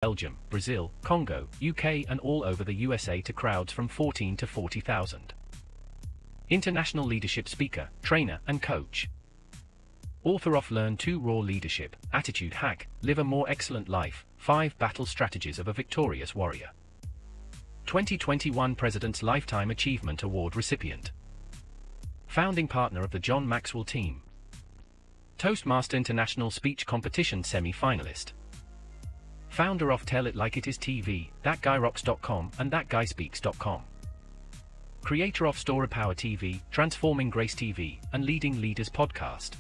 Belgium, Brazil, Congo, UK and all over the USA to crowds from 14 to 40,000. International leadership speaker, trainer and coach. Author of Learn to Raw Leadership, Attitude Hack, Live a More Excellent Life, 5 Battle Strategies of a Victorious Warrior. 2021 President's Lifetime Achievement Award recipient. Founding partner of the John Maxwell team. Toastmaster International Speech Competition semi-finalist. Founder of Tell It Like It Is TV, ThatGuyRocks.com and ThatGuySpeaks.com. Creator of Story Power TV, Transforming Grace TV, and Leading Leaders Podcast.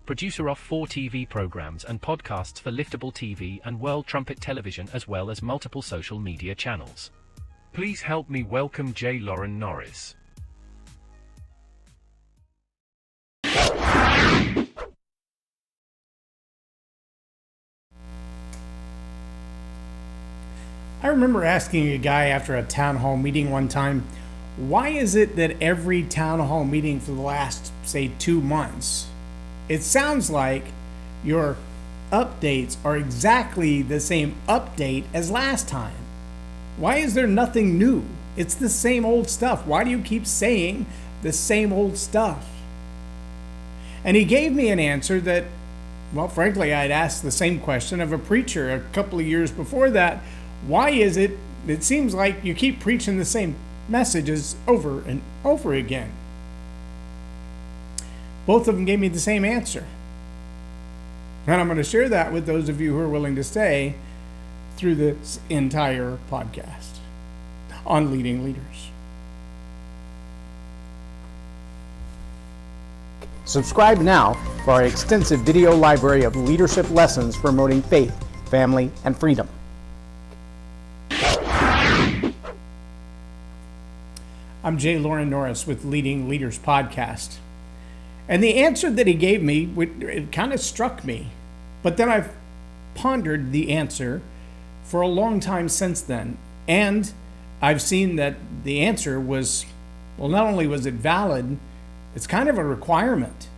Producer of 4 TV programs and podcasts for Liftable TV and World Trumpet Television as well as multiple social media channels. Please help me welcome J. Loren Norris. I remember asking a guy after a town hall meeting one time, why is it that every town hall meeting for the last, say, 2 months, it sounds like your updates are exactly the same update as last time? Why is there nothing new? It's the same old stuff. Why do you keep saying the same old stuff? And he gave me an answer that, well, frankly, I'd asked the same question of a preacher a couple of years before that. Why is it seems like you keep preaching the same messages over and over again? Both of them gave me the same answer. And I'm going to share that with those of you who are willing to stay through this entire podcast on leading leaders. Subscribe now for our extensive video library of leadership lessons promoting faith, family, and freedom. I'm J. Loren Norris with Leading Leaders Podcast. And the answer that he gave me, it kind of struck me. But then I've pondered the answer for a long time since then. And I've seen that the answer was, well, not only was it valid, it's kind of a requirement.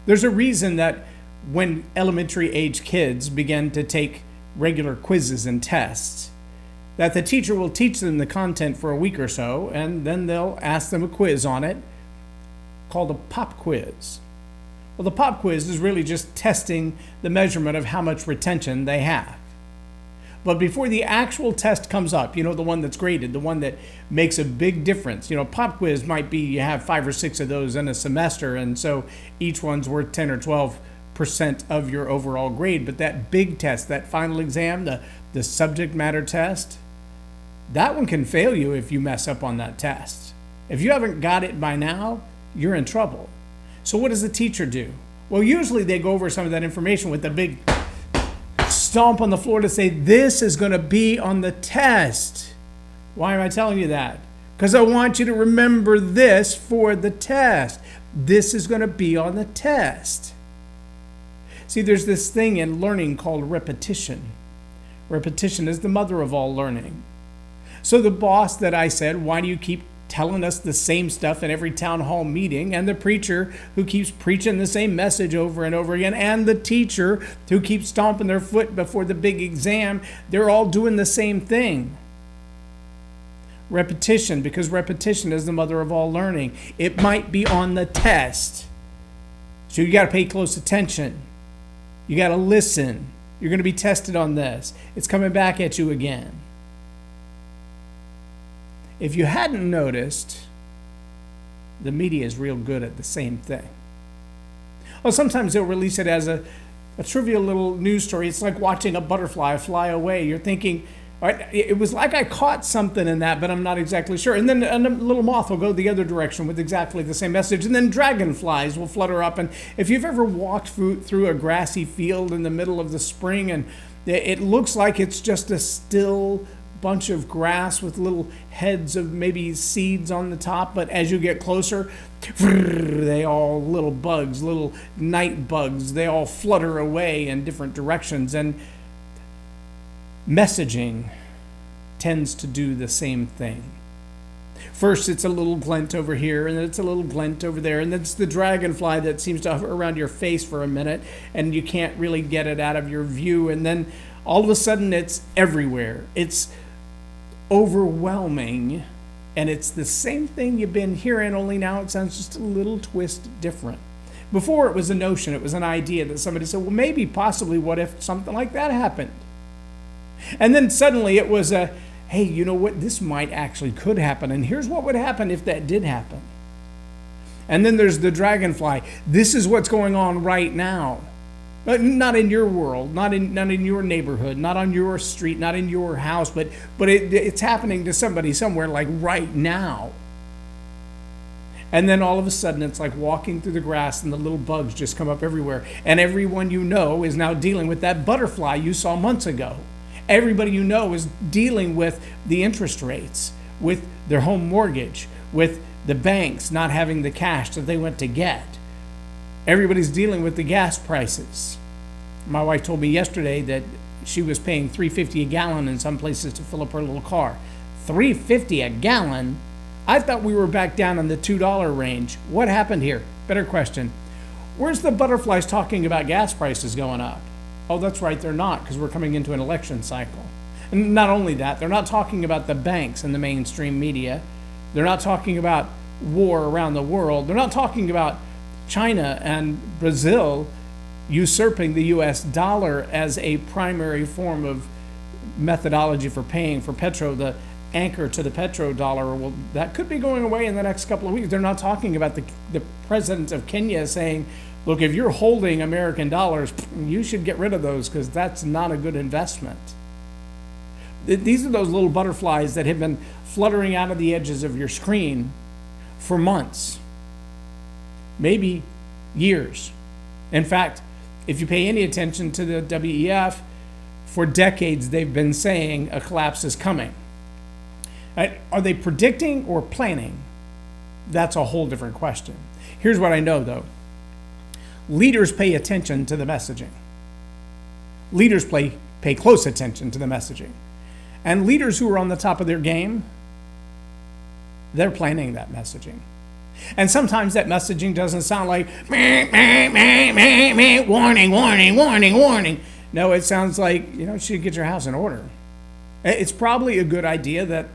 There's a reason that when elementary age kids begin to take regular quizzes and tests, that the teacher will teach them the content for a week or so, and then they'll ask them a quiz on it called a pop quiz. Well, the pop quiz is really just testing the measurement of how much retention they have. But before the actual test comes up, the one that's graded, the one that makes a big difference, pop quiz might be you have 5 or 6 of those in a semester, and so each one's worth 10 or 12% of your overall grade. But that big test, that final exam, the subject matter test, that one can fail you if you mess up on that test. If you haven't got it by now, you're in trouble. So what does the teacher do? Well, usually they go over some of that information with a big stomp on the floor to say, this is going to be on the test. Why am I telling you that? Because I want you to remember this for the test. This is going to be on the test. See, there's this thing in learning called repetition. Repetition is the mother of all learning. So the boss that I said, why do you keep telling us the same stuff in every town hall meeting, and the preacher who keeps preaching the same message over and over again, and the teacher who keeps stomping their foot before the big exam, they're all doing the same thing. Repetition, because repetition is the mother of all learning. It might be on the test. So you got to pay close attention. You got to listen. You're going to be tested on this. It's coming back at you again. If you hadn't noticed, the media is real good at the same thing. Well, sometimes they'll release it as a trivial little news story. It's like watching a butterfly fly away. You're thinking, all right, it was like I caught something in that, but I'm not exactly sure. And then a little moth will go the other direction with exactly the same message. And then dragonflies will flutter up. And if you've ever walked through a grassy field in the middle of the spring, and it looks like it's just a still bunch of grass with little heads of maybe seeds on the top, but as you get closer, they all little bugs, little night bugs, they all flutter away in different directions. And messaging tends to do the same thing. First, it's a little glint over here, and then it's a little glint over there, and then it's the dragonfly that seems to hover around your face for a minute, and you can't really get it out of your view, and then All of a sudden, it's everywhere. It's overwhelming. And it's the same thing you've been hearing, only now it sounds just a little twist different. Before, it was a notion, it was an idea that somebody said, well, maybe, possibly, what if something like that happened? And then suddenly it was a, hey, you know what, this might actually could happen, and here's what would happen if that did happen. And then there's the dragonfly. This is what's going on right now. But not in your world, not in your neighborhood, not on your street, not in your house, but it's happening to somebody somewhere, like right now. And then all of a sudden, it's like walking through the grass and the little bugs just come up everywhere. And everyone you know is now dealing with that butterfly you saw months ago. Everybody you know is dealing with the interest rates, with their home mortgage, with the banks not having the cash that they went to get. Everybody's dealing with the gas prices. My wife told me yesterday that she was paying $3.50 a gallon in some places to fill up her little car. $3.50 a gallon? I thought we were back down in the $2 range. What happened here? Better question. Where's the butterflies talking about gas prices going up? Oh, that's right, they're not, because we're coming into an election cycle. And not only that, they're not talking about the banks in the mainstream media. They're not talking about war around the world. They're not talking about China and Brazil usurping the US dollar as a primary form of methodology for paying for petro, the anchor to the petrodollar. Well, that could be going away in the next couple of weeks. They're not talking about the president of Kenya saying, look, if you're holding American dollars, you should get rid of those because that's not a good investment. These are those little butterflies that have been fluttering out of the edges of your screen for months, maybe years. In fact, if you pay any attention to the WEF, for decades they've been saying a collapse is coming. Are they predicting or planning? That's a whole different question. Here's what I know, though. Leaders pay attention to the messaging. Leaders pay close attention to the messaging. And leaders who are on the top of their game, they're planning that messaging. And sometimes that messaging doesn't sound like, meh, meh, meh, meh, meh, warning, warning, warning, warning. No, it sounds like, you should get your house in order. It's probably a good idea that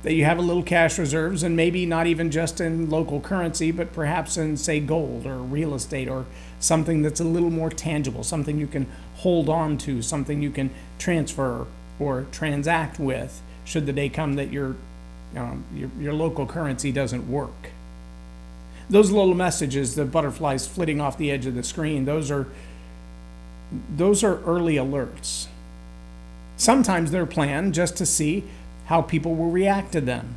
you have a little cash reserves, and maybe not even just in local currency, but perhaps in, say, gold or real estate or something that's a little more tangible, something you can hold on to, something you can transfer or transact with should the day come that your local currency doesn't work. Those little messages, the butterflies flitting off the edge of the screen, those are early alerts. Sometimes they're planned just to see how people will react to them.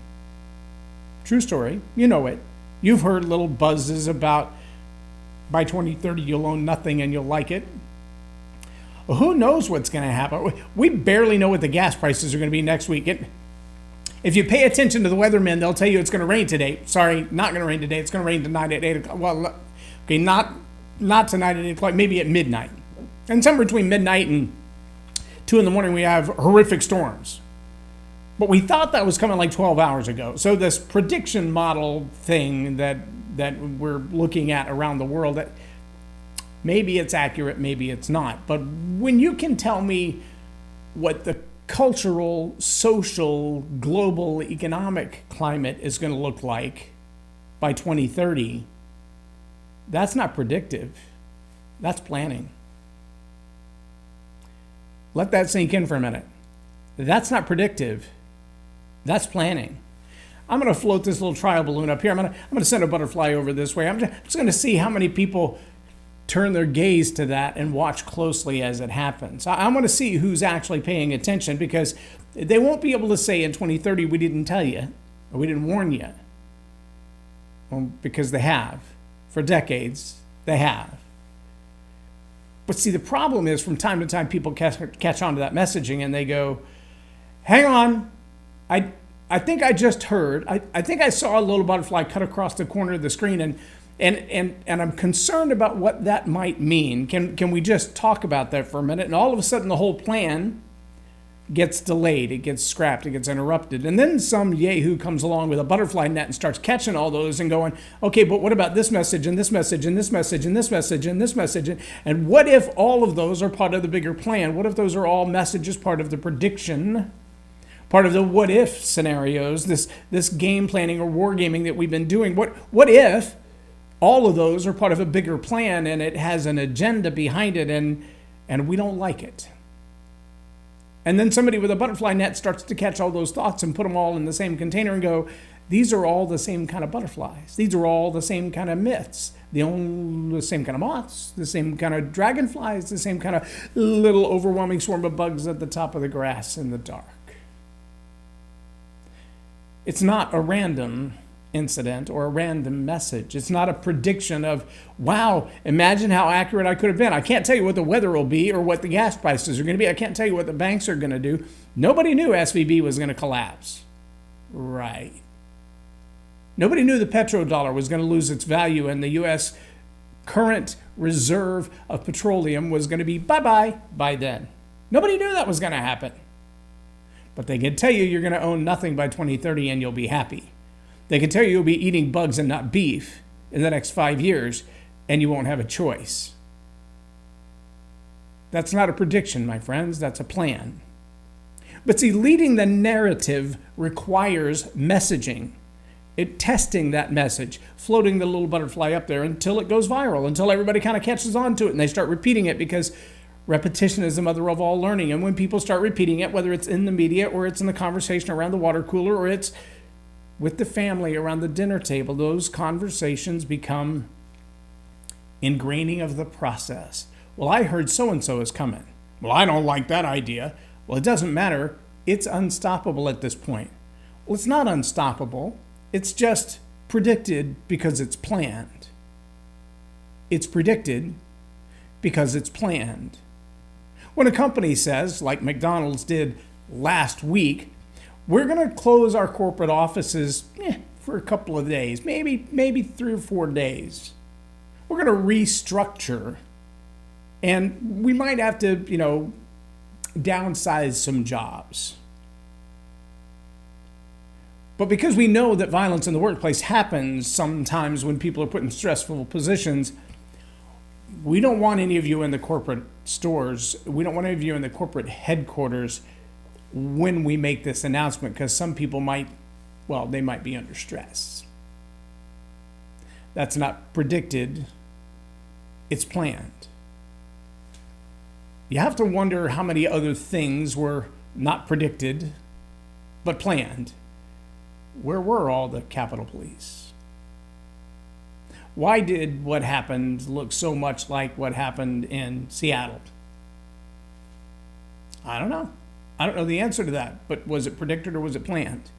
True story, you know it. You've heard little buzzes about by 2030 you'll own nothing and you'll like it. Well, who knows what's going to happen? We barely know what the gas prices are going to be next week. If you pay attention to the weathermen, they'll tell you it's going to rain today. Sorry, not going to rain today. It's going to rain tonight at 8 o'clock. Well, okay, not tonight at 8 o'clock, maybe at midnight. And somewhere between midnight and 2 in the morning, we have horrific storms. But we thought that was coming like 12 hours ago. So this prediction model thing that we're looking at around the world, that maybe it's accurate, maybe it's not. But when you can tell me what the cultural, social, global, economic climate is going to look like by 2030, that's not predictive. That's planning. Let that sink in for a minute. That's not predictive. That's planning. I'm going to float this little trial balloon up here. I'm going to send a butterfly over this way. I'm just going to see how many people turn their gaze to that and watch closely as it happens. I'm going to see who's actually paying attention, because they won't be able to say in 2030, we didn't tell you, or we didn't warn you. Well, because they have. For decades, they have. But see, the problem is from time to time people catch on to that messaging and they go, hang on, I think I just heard, I think I saw a little butterfly cut across the corner of the screen, and I'm concerned about what that might mean. Can we just talk about that for a minute? And all of a sudden the whole plan gets delayed, it gets scrapped, it gets interrupted. And then some yahoo comes along with a butterfly net and starts catching all those and going, okay, but what about this message and this message and this message and this message and this message? And what if all of those are part of the bigger plan? What if those are all messages, part of the prediction, part of the what if scenarios, this game planning or war gaming that we've been doing? What if all of those are part of a bigger plan and it has an agenda behind it and we don't like it? And then somebody with a butterfly net starts to catch all those thoughts and put them all in the same container and go, these are all the same kind of butterflies. These are all the same kind of myths. The same kind of moths, the same kind of dragonflies, the same kind of little overwhelming swarm of bugs at the top of the grass in the dark. It's not a random incident or a random message. It's not a prediction of, wow, imagine how accurate I could have been. I can't tell you what the weather will be or what the gas prices are going to be. I can't tell you what the banks are going to do. Nobody knew SVB was going to collapse. Right. Nobody knew the petrodollar was going to lose its value and the U.S. current reserve of petroleum was going to be bye-bye by then. Nobody knew that was going to happen. But they can tell you you're going to own nothing by 2030 and you'll be happy. They can tell you you'll be eating bugs and not beef in the next 5 years, and you won't have a choice. That's not a prediction, my friends. That's a plan. But see, leading the narrative requires messaging. Testing that message, floating the little butterfly up there until it goes viral, until everybody kind of catches on to it and they start repeating it, because repetition is the mother of all learning. And when people start repeating it, whether it's in the media or it's in the conversation around the water cooler or it's with the family around the dinner table, those conversations become ingraining of the process. Well, I heard so-and-so is coming. Well, I don't like that idea. Well, it doesn't matter. It's unstoppable at this point. Well, it's not unstoppable. It's just predicted because it's planned. It's predicted because it's planned. When a company says, like McDonald's did last week, we're going to close our corporate offices for a couple of days, maybe 3 or 4 days. We're going to restructure, and we might have to, downsize some jobs. But because we know that violence in the workplace happens sometimes when people are put in stressful positions, we don't want any of you in the corporate stores, we don't want any of you in the corporate headquarters when we make this announcement, because some people might be under stress. That's not predicted, it's planned. You have to wonder how many other things were not predicted, but planned. Where were all the Capitol Police? Why did what happened look so much like what happened in Seattle? I don't know. I don't know the answer to that, but was it predicted or was it planned?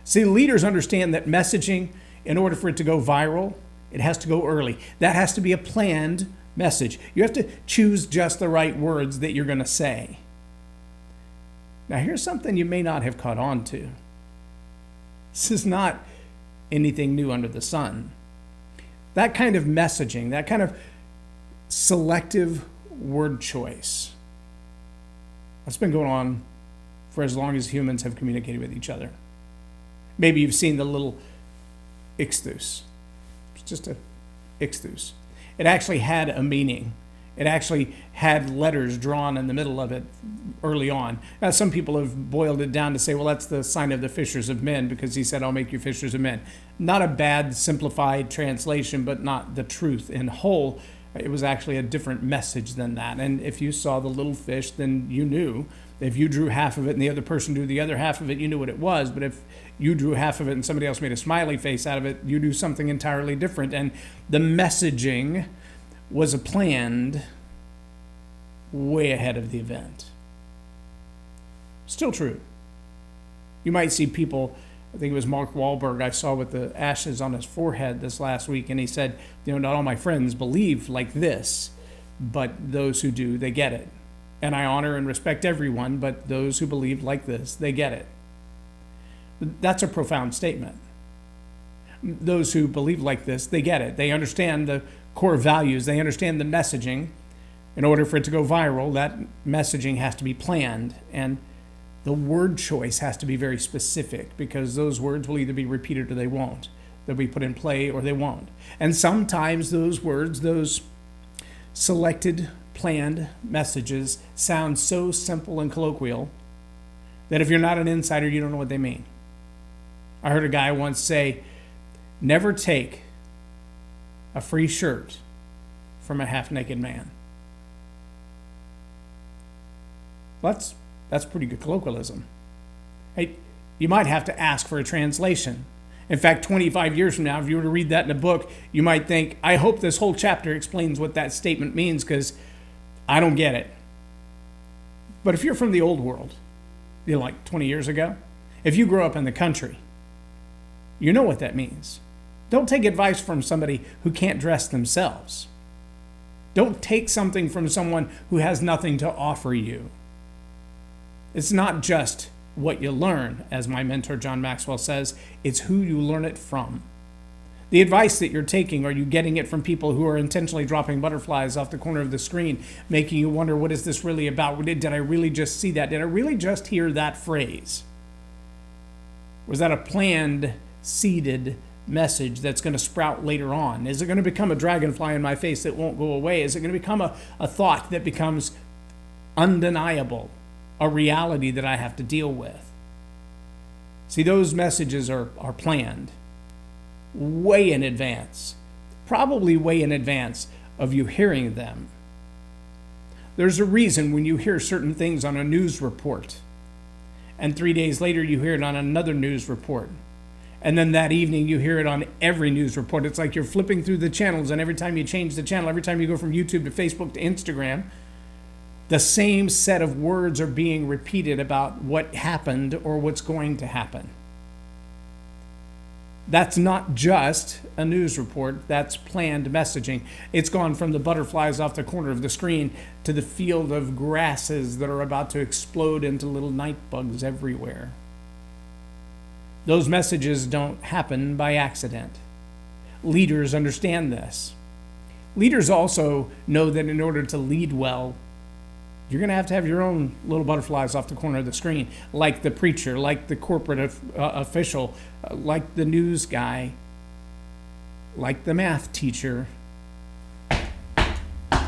See, leaders understand that messaging, in order for it to go viral, it has to go early. That has to be a planned message. You have to choose just the right words that you're going to say. Now, here's something you may not have caught on to. This is not anything new under the sun. That kind of messaging, that kind of selective word choice, that's been going on for as long as humans have communicated with each other. Maybe you've seen the little ixthus. It's just a ixthus. It actually had a meaning. It actually had letters drawn in the middle of it early on. Now, some people have boiled it down to say, well, that's the sign of the fishers of men, because he said, I'll make you fishers of men. Not a bad simplified translation, but not the truth in whole. It was actually a different message than that. And if you saw the little fish, then you knew. If you drew half of it and the other person drew the other half of it, you knew what it was. But if you drew half of it and somebody else made a smiley face out of it, you do something entirely different. And the messaging was planned way ahead of the event. Still true. You might see people, I think it was Mark Wahlberg I saw with the ashes on his forehead this last week, and he said, not all my friends believe like this, but those who do, they get it. And I honor and respect everyone, but those who believe like this, they get it. That's a profound statement. Those who believe like this, they get it. They understand the core values. They understand the messaging. In order for it to go viral, that messaging has to be planned. And The word choice has to be very specific because those words will either be repeated or they won't. They'll be put in play or they won't. And sometimes those words, those selected, planned messages sound so simple and colloquial that if you're not an insider, you don't know what they mean. I heard a guy once say, never take a free shirt from a half-naked man. That's pretty good colloquialism. Hey, you might have to ask for a translation. In fact, 25 years from now, if you were to read that in a book, you might think, I hope this whole chapter explains what that statement means because I don't get it. But if you're from the old world, like 20 years ago, if you grew up in the country, you know what that means. Don't take advice from somebody who can't dress themselves. Don't take something from someone who has nothing to offer you. It's not just what you learn, as my mentor John Maxwell says, it's who you learn it from. The advice that you're taking, are you getting it from people who are intentionally dropping butterflies off the corner of the screen, making you wonder, what is this really about? Did I really just see that? Did I really just hear that phrase? Was that a planned, seeded message that's going to sprout later on? Is it going to become a dragonfly in my face that won't go away? Is it going to become a thought that becomes undeniable? A reality that I have to deal with. See, those messages are planned way in advance, probably way in advance of you hearing them. There's a reason when you hear certain things on a news report, and 3 days later you hear it on another news report, and then that evening you hear it on every news report. It's like you're flipping through the channels, and every time you change the channel, every time you go from YouTube to Facebook to Instagram, the same set of words are being repeated about what happened or what's going to happen. That's not just a news report, that's planned messaging. It's gone from the butterflies off the corner of the screen to the field of grasses that are about to explode into little night bugs everywhere. Those messages don't happen by accident. Leaders understand this. Leaders also know that in order to lead well, you're going to have your own little butterflies off the corner of the screen, like the preacher, like the corporate official, like the news guy, like the math teacher.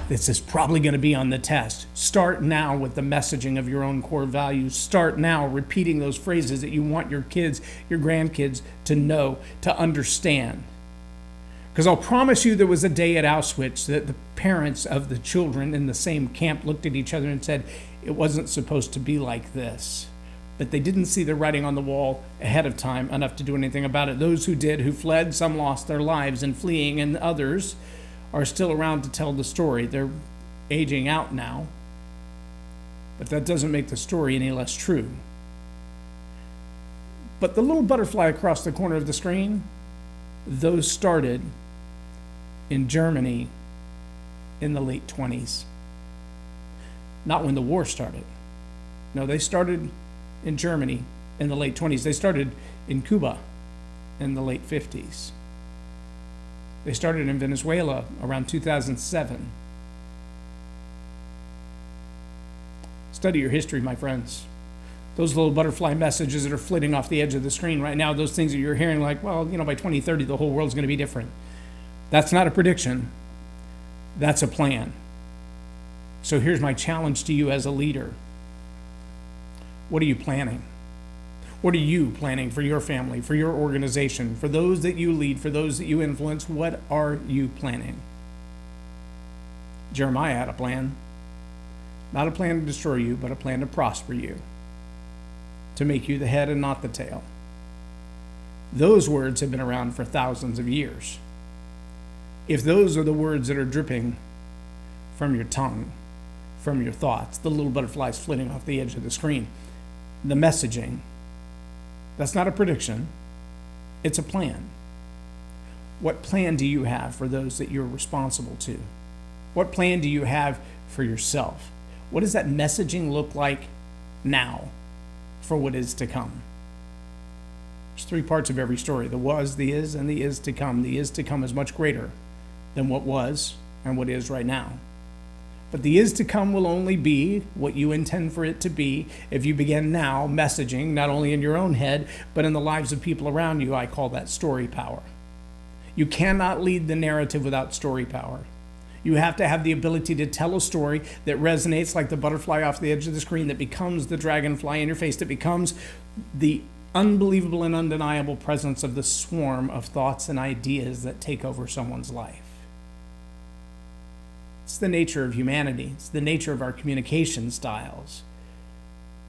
This is probably going to be on the test. Start now with the messaging of your own core values. Start now repeating those phrases that you want your kids, your grandkids to know, to understand. Because I'll promise you there was a day at Auschwitz that the parents of the children in the same camp looked at each other and said, it wasn't supposed to be like this. But they didn't see the writing on the wall ahead of time enough to do anything about it. Those who did, who fled, some lost their lives in fleeing, and others are still around to tell the story. They're aging out now. But that doesn't make the story any less true. But the little butterfly across the corner of the screen, those started in Germany in the late 20s. Not when the war started. No, they started in Germany in the late 20s. They started in Cuba in the late 50s. They started in Venezuela around 2007. Study your history, my friends. Those little butterfly messages that are flitting off the edge of the screen right now, those things that you're hearing like, well, by 2030, the whole world's going to be different. That's not a prediction. That's a plan. So here's my challenge to you as a leader. What are you planning? What are you planning for your family, for your organization, for those that you lead, for those that you influence? What are you planning? Jeremiah had a plan. Not a plan to destroy you, but a plan to prosper you, to make you the head and not the tail. Those words have been around for thousands of years. If those are the words that are dripping from your tongue, from your thoughts, the little butterflies flitting off the edge of the screen, the messaging, that's not a prediction, it's a plan. What plan do you have for those that you're responsible to? What plan do you have for yourself? What does that messaging look like now for what is to come? There's three parts of every story: the was, the is, and the is to come. The is to come is much greater than what was and what is right now. But the is to come will only be what you intend for it to be if you begin now messaging, not only in your own head, but in the lives of people around you. I call that story power. You cannot lead the narrative without story power. You have to have the ability to tell a story that resonates like the butterfly off the edge of the screen, that becomes the dragonfly in your face, that becomes the unbelievable and undeniable presence of the swarm of thoughts and ideas that take over someone's life. It's the nature of humanity. It's the nature of our communication styles.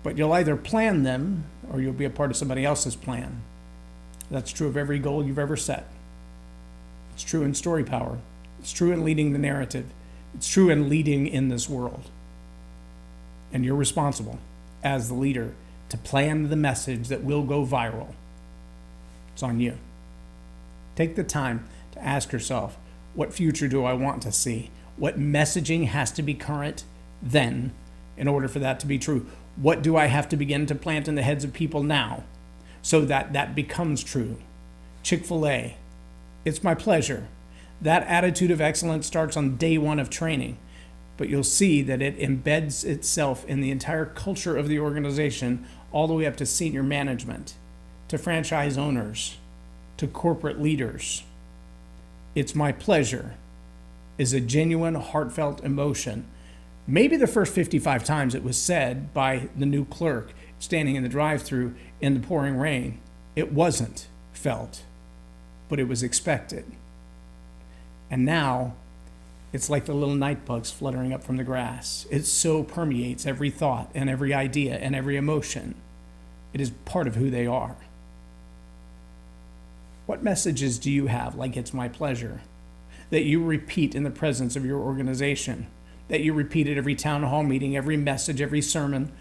But you'll either plan them or you'll be a part of somebody else's plan. That's true of every goal you've ever set. It's true in story power. It's true in leading the narrative. It's true in leading in this world. And you're responsible as the leader to plan the message that will go viral. It's on you. Take the time to ask yourself, what future do I want to see? What messaging has to be current then in order for that to be true? What do I have to begin to plant in the heads of people now so that that becomes true? Chick-fil-A, it's my pleasure. That attitude of excellence starts on day one of training, but you'll see that it embeds itself in the entire culture of the organization, all the way up to senior management, to franchise owners, to corporate leaders. It's my pleasure is a genuine, heartfelt emotion. Maybe the first 55 times it was said by the new clerk standing in the drive-thru in the pouring rain, it wasn't felt, but it was expected. And now, it's like the little night bugs fluttering up from the grass. It so permeates every thought and every idea and every emotion. It is part of who they are. What messages do you have, like it's my pleasure, that you repeat in the presence of your organization, that you repeat at every town hall meeting, every message, every sermon,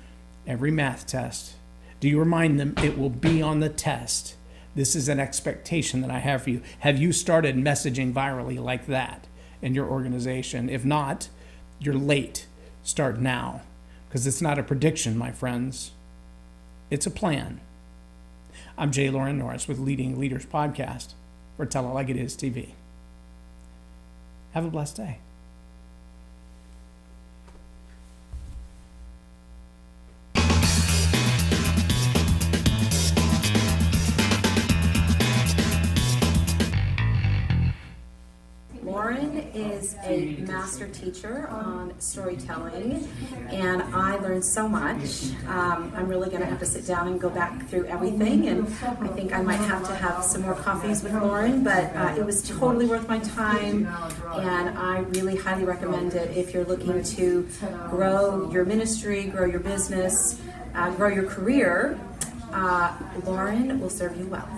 every math test? Do you remind them it will be on the test? This is an expectation that I have for you. Have you started messaging virally like that in your organization? If not, you're late. Start now, because it's not a prediction, my friends. It's a plan. I'm Loren Norris with Leading Leaders Podcast for Tell It Like It Is TV. Have a blessed day. Loren is a master teacher on storytelling, and I learned so much. I'm really going to have to sit down and go back through everything, and I think I might have to have some more coffees with Loren, but it was totally worth my time, and I really highly recommend it if you're looking to grow your ministry, grow your business, grow your career. Loren will serve you well.